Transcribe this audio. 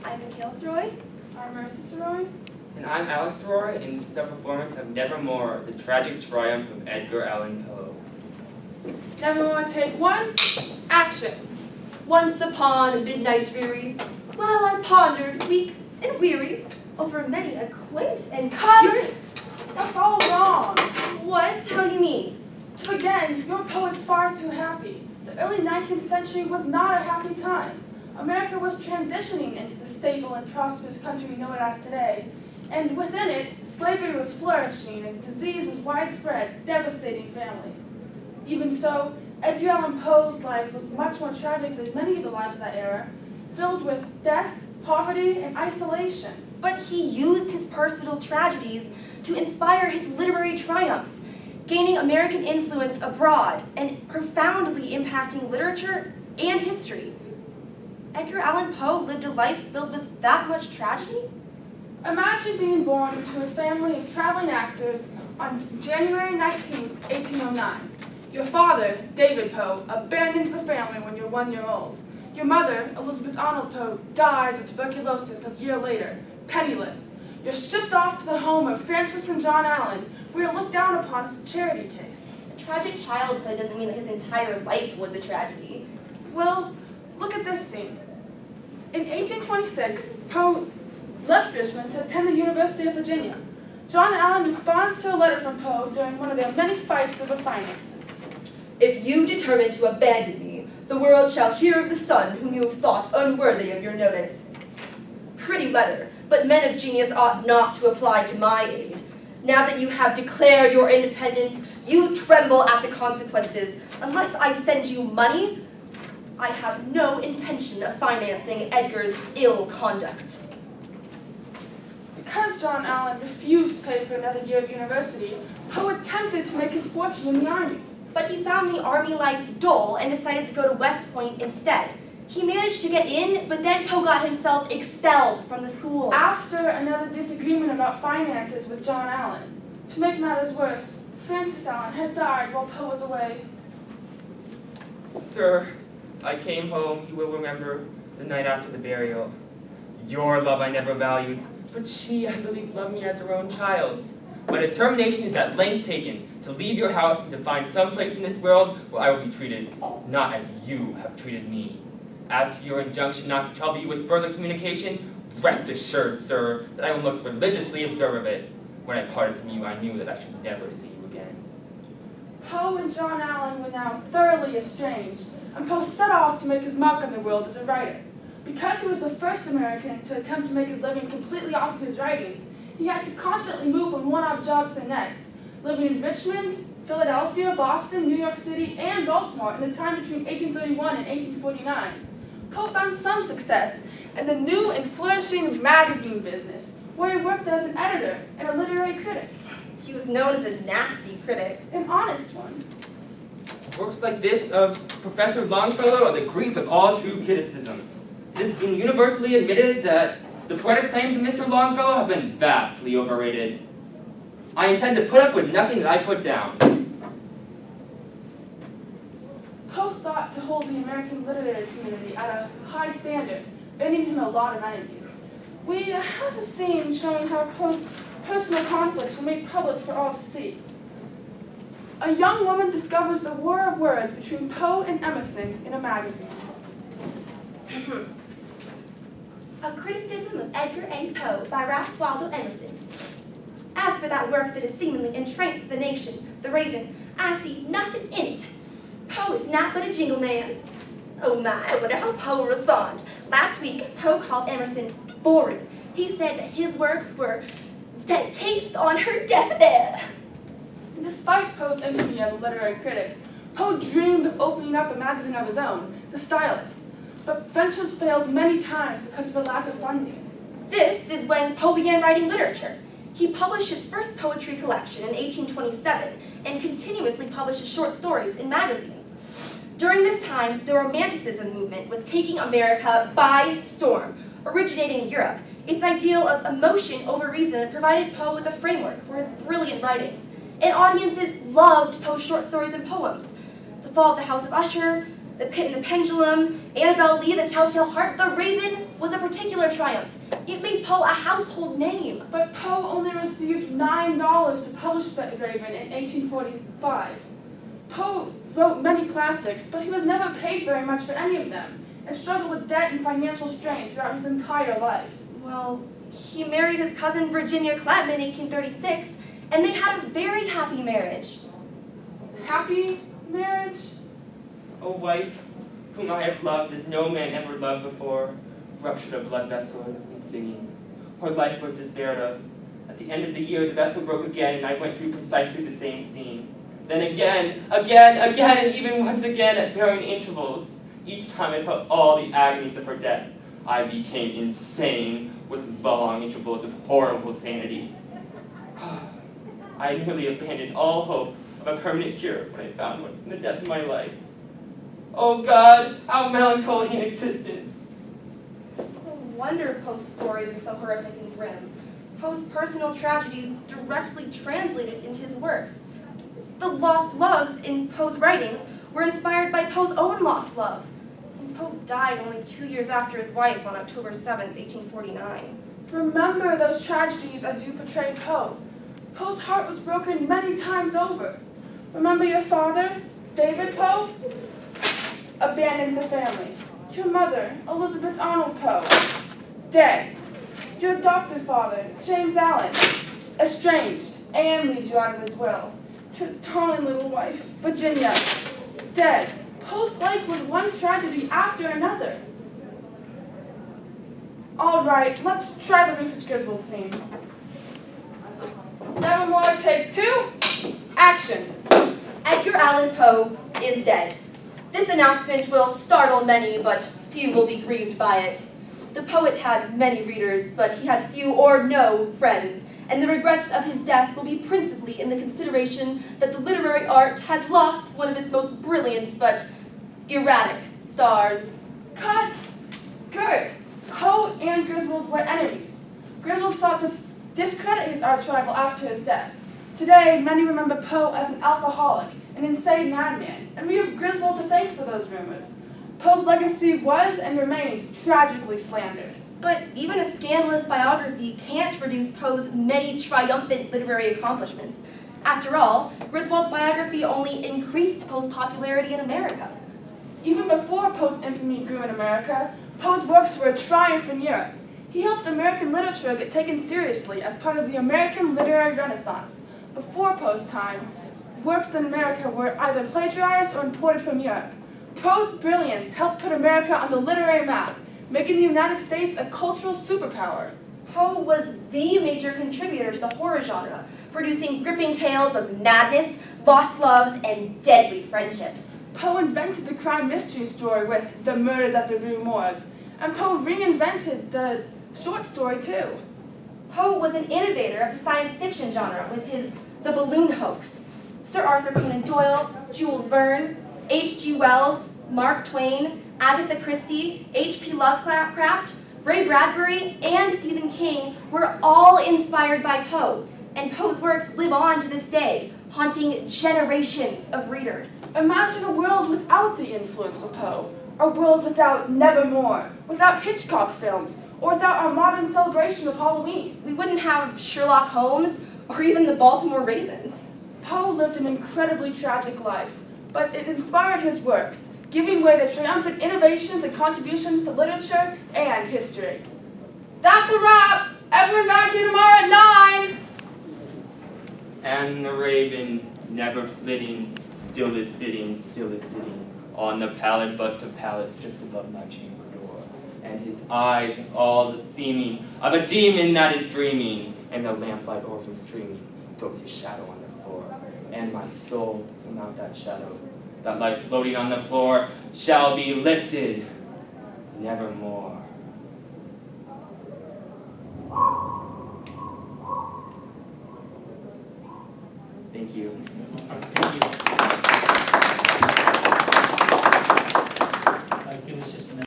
I'm Mikhail Roy. I'm Mercy Roy. And I'm Alex Roy, and this is our performance of Nevermore, the tragic triumph of Edgar Allan Poe. Nevermore, take one, action. Once upon a midnight dreary, while I pondered, weak and weary, over many a quaint and Cut! That's all wrong. What? How do you mean? To begin, your Poe is far too happy. The early 19th century was not a happy time. America was transitioning into the stable and prosperous country we know it as today. And within it, slavery was flourishing and disease was widespread, devastating families. Even so, Edgar Allan Poe's life was much more tragic than many of the lives of that era, filled with death, poverty, and isolation. But he used his personal tragedies to inspire his literary triumphs, gaining American influence abroad and profoundly impacting literature and history. Edgar Allan Poe lived a life filled with that much tragedy? Imagine being born into a family of traveling actors on January 19, 1809. Your father, David Poe, abandons the family when you're 1 year old. Your mother, Elizabeth Arnold Poe, dies of tuberculosis a year later, penniless. You're shipped off to the home of Francis and John Allan, where you're looked down upon as a charity case. A tragic childhood doesn't mean that his entire life was a tragedy. Well, look at this scene. In 1826, Poe left Richmond to attend the University of Virginia. John Allan responds to a letter from Poe during one of their many fights over finances. If you determine to abandon me, the world shall hear of the son whom you have thought unworthy of your notice. Pretty letter, but men of genius ought not to apply to my aid. Now that you have declared your independence, you tremble at the consequences. Unless I send you money, I have no intention of financing Edgar's ill conduct. Because John Allan refused to pay for another year of university, Poe attempted to make his fortune in the army. But he found the army life dull and decided to go to West Point instead. He managed to get in, but then Poe got himself expelled from the school. After another disagreement about finances with John Allan. To make matters worse, Francis Allan had died while Poe was away. Sir, I came home, you will remember, the night after the burial. Your love I never valued, but she, I believe, loved me as her own child. My determination is at length taken to leave your house and to find some place in this world where I will be treated not as you have treated me. As to your injunction not to trouble you with further communication, rest assured, sir, that I will most religiously observe it. When I parted from you, I knew that I should never see you again. Poe and John Allan were now thoroughly estranged, and Poe set off to make his mark on the world as a writer. Because he was the first American to attempt to make his living completely off of his writings, he had to constantly move from one odd job to the next, living in Richmond, Philadelphia, Boston, New York City, and Baltimore in the time between 1831 and 1849. Poe found some success in the new and flourishing magazine business, where he worked as an editor and a literary critic. He was known as a nasty critic. An honest one. Works like this of Professor Longfellow are the grief of all true criticism. It has been universally admitted that the poetic claims of Mr. Longfellow have been vastly overrated. I intend to put up with nothing that I put down. Poe sought to hold the American literary community at a high standard, earning him a lot of enemies. We have a scene showing how Poe's personal conflicts were made public for all to see. A young woman discovers the war of words between Poe and Emerson in a magazine. A criticism of Edgar A. Poe by Ralph Waldo Emerson. As for that work that has seemingly entranced the nation, The Raven, I see nothing in it. Poe is not but a jingle man. Oh my, I wonder how Poe will respond. Last week, Poe called Emerson boring. He said that his works were that taste on her deathbed. Despite Poe's infamy as a literary critic, Poe dreamed of opening up a magazine of his own, The Stylus. But ventures failed many times because of a lack of funding. This is when Poe began writing literature. He published his first poetry collection in 1827 and continuously published his short stories in magazines. During this time, the Romanticism movement was taking America by storm. Originating in Europe, its ideal of emotion over reason provided Poe with a framework for his brilliant writings, and audiences loved Poe's short stories and poems. The Fall of the House of Usher, The Pit and the Pendulum, Annabel Lee, The Telltale Heart, The Raven was a particular triumph. It made Poe a household name. But Poe only received $9 to publish The Raven in 1845. Poe wrote many classics, but he was never paid very much for any of them, and struggled with debt and financial strain throughout his entire life. Well, he married his cousin Virginia Clem in 1836, and they had a very happy marriage. Happy marriage? A wife whom I have loved as no man ever loved before, ruptured a blood vessel in singing. Her life was despaired of. At the end of the year, the vessel broke again, and I went through precisely the same scene. Then again, and even once again at varying intervals. Each time I felt all the agonies of her death. I became insane with long intervals of horrible sanity. I nearly abandoned all hope of a permanent cure when I found one in the death of my life. Oh God, how melancholy an existence! No wonder Poe's stories are so horrific and grim. Poe's personal tragedies directly translated into his works. The lost loves in Poe's writings were inspired by Poe's own lost love. And Poe died only 2 years after his wife on October 7th, 1849. Remember those tragedies as you portray Poe. Poe's heart was broken many times over. Remember your father, David Poe? Abandons the family. Your mother, Elizabeth Arnold Poe, dead. Your adopted father, James Allan, estranged. Anne leaves you out of his will. Your darling little wife, Virginia, dead. Poe's life was one tragedy after another. All right, let's try the Rufus Griswold scene. Nevermore, take 2, action. Edgar Allan Poe is dead. This announcement will startle many, but few will be grieved by it. The poet had many readers, but he had few or no friends, and the regrets of his death will be principally in the consideration that the literary art has lost one of its most brilliant but erratic stars. Cut! Good. Poe and Griswold were enemies. Griswold sought to discredit his arch rival after his death. Today, many remember Poe as an alcoholic, an insane madman, and we have Griswold to thank for those rumors. Poe's legacy was and remains tragically slandered. But even a scandalous biography can't reduce Poe's many triumphant literary accomplishments. After all, Griswold's biography only increased Poe's popularity in America. Even before Poe's infamy grew in America, Poe's works were a triumph in Europe. He helped American literature get taken seriously as part of the American literary renaissance. Before Poe's time, works in America were either plagiarized or imported from Europe. Poe's brilliance helped put America on the literary map, making the United States a cultural superpower. Poe was the major contributor to the horror genre, producing gripping tales of madness, lost loves, and deadly friendships. Poe invented the crime mystery story with The Murders at the Rue Morgue, and Poe reinvented the short story too. Poe was an innovator of the science fiction genre with his The Balloon Hoax. Sir Arthur Conan Doyle, Jules Verne, H.G. Wells, Mark Twain, Agatha Christie, H.P. Lovecraft, Ray Bradbury, and Stephen King were all inspired by Poe, and Poe's works live on to this day, haunting generations of readers. Imagine a world without the influence of Poe, a world without Nevermore, without Hitchcock films, or without our modern celebration of Halloween. We wouldn't have Sherlock Holmes or even the Baltimore Ravens. Poe lived an incredibly tragic life, but it inspired his works, giving way to triumphant innovations and contributions to literature and history. That's a wrap! Everyone back here tomorrow at 9! And the raven, never flitting, still is sitting, on the pallid bust of Pallas just above my chamber door. And his eyes have all the seeming of a demon that is dreaming, and the lamplight o'er him streaming throws his shadow on the floor. And my soul from out that shadow that lies floating on the floor shall be lifted nevermore. Thank you. Thank you.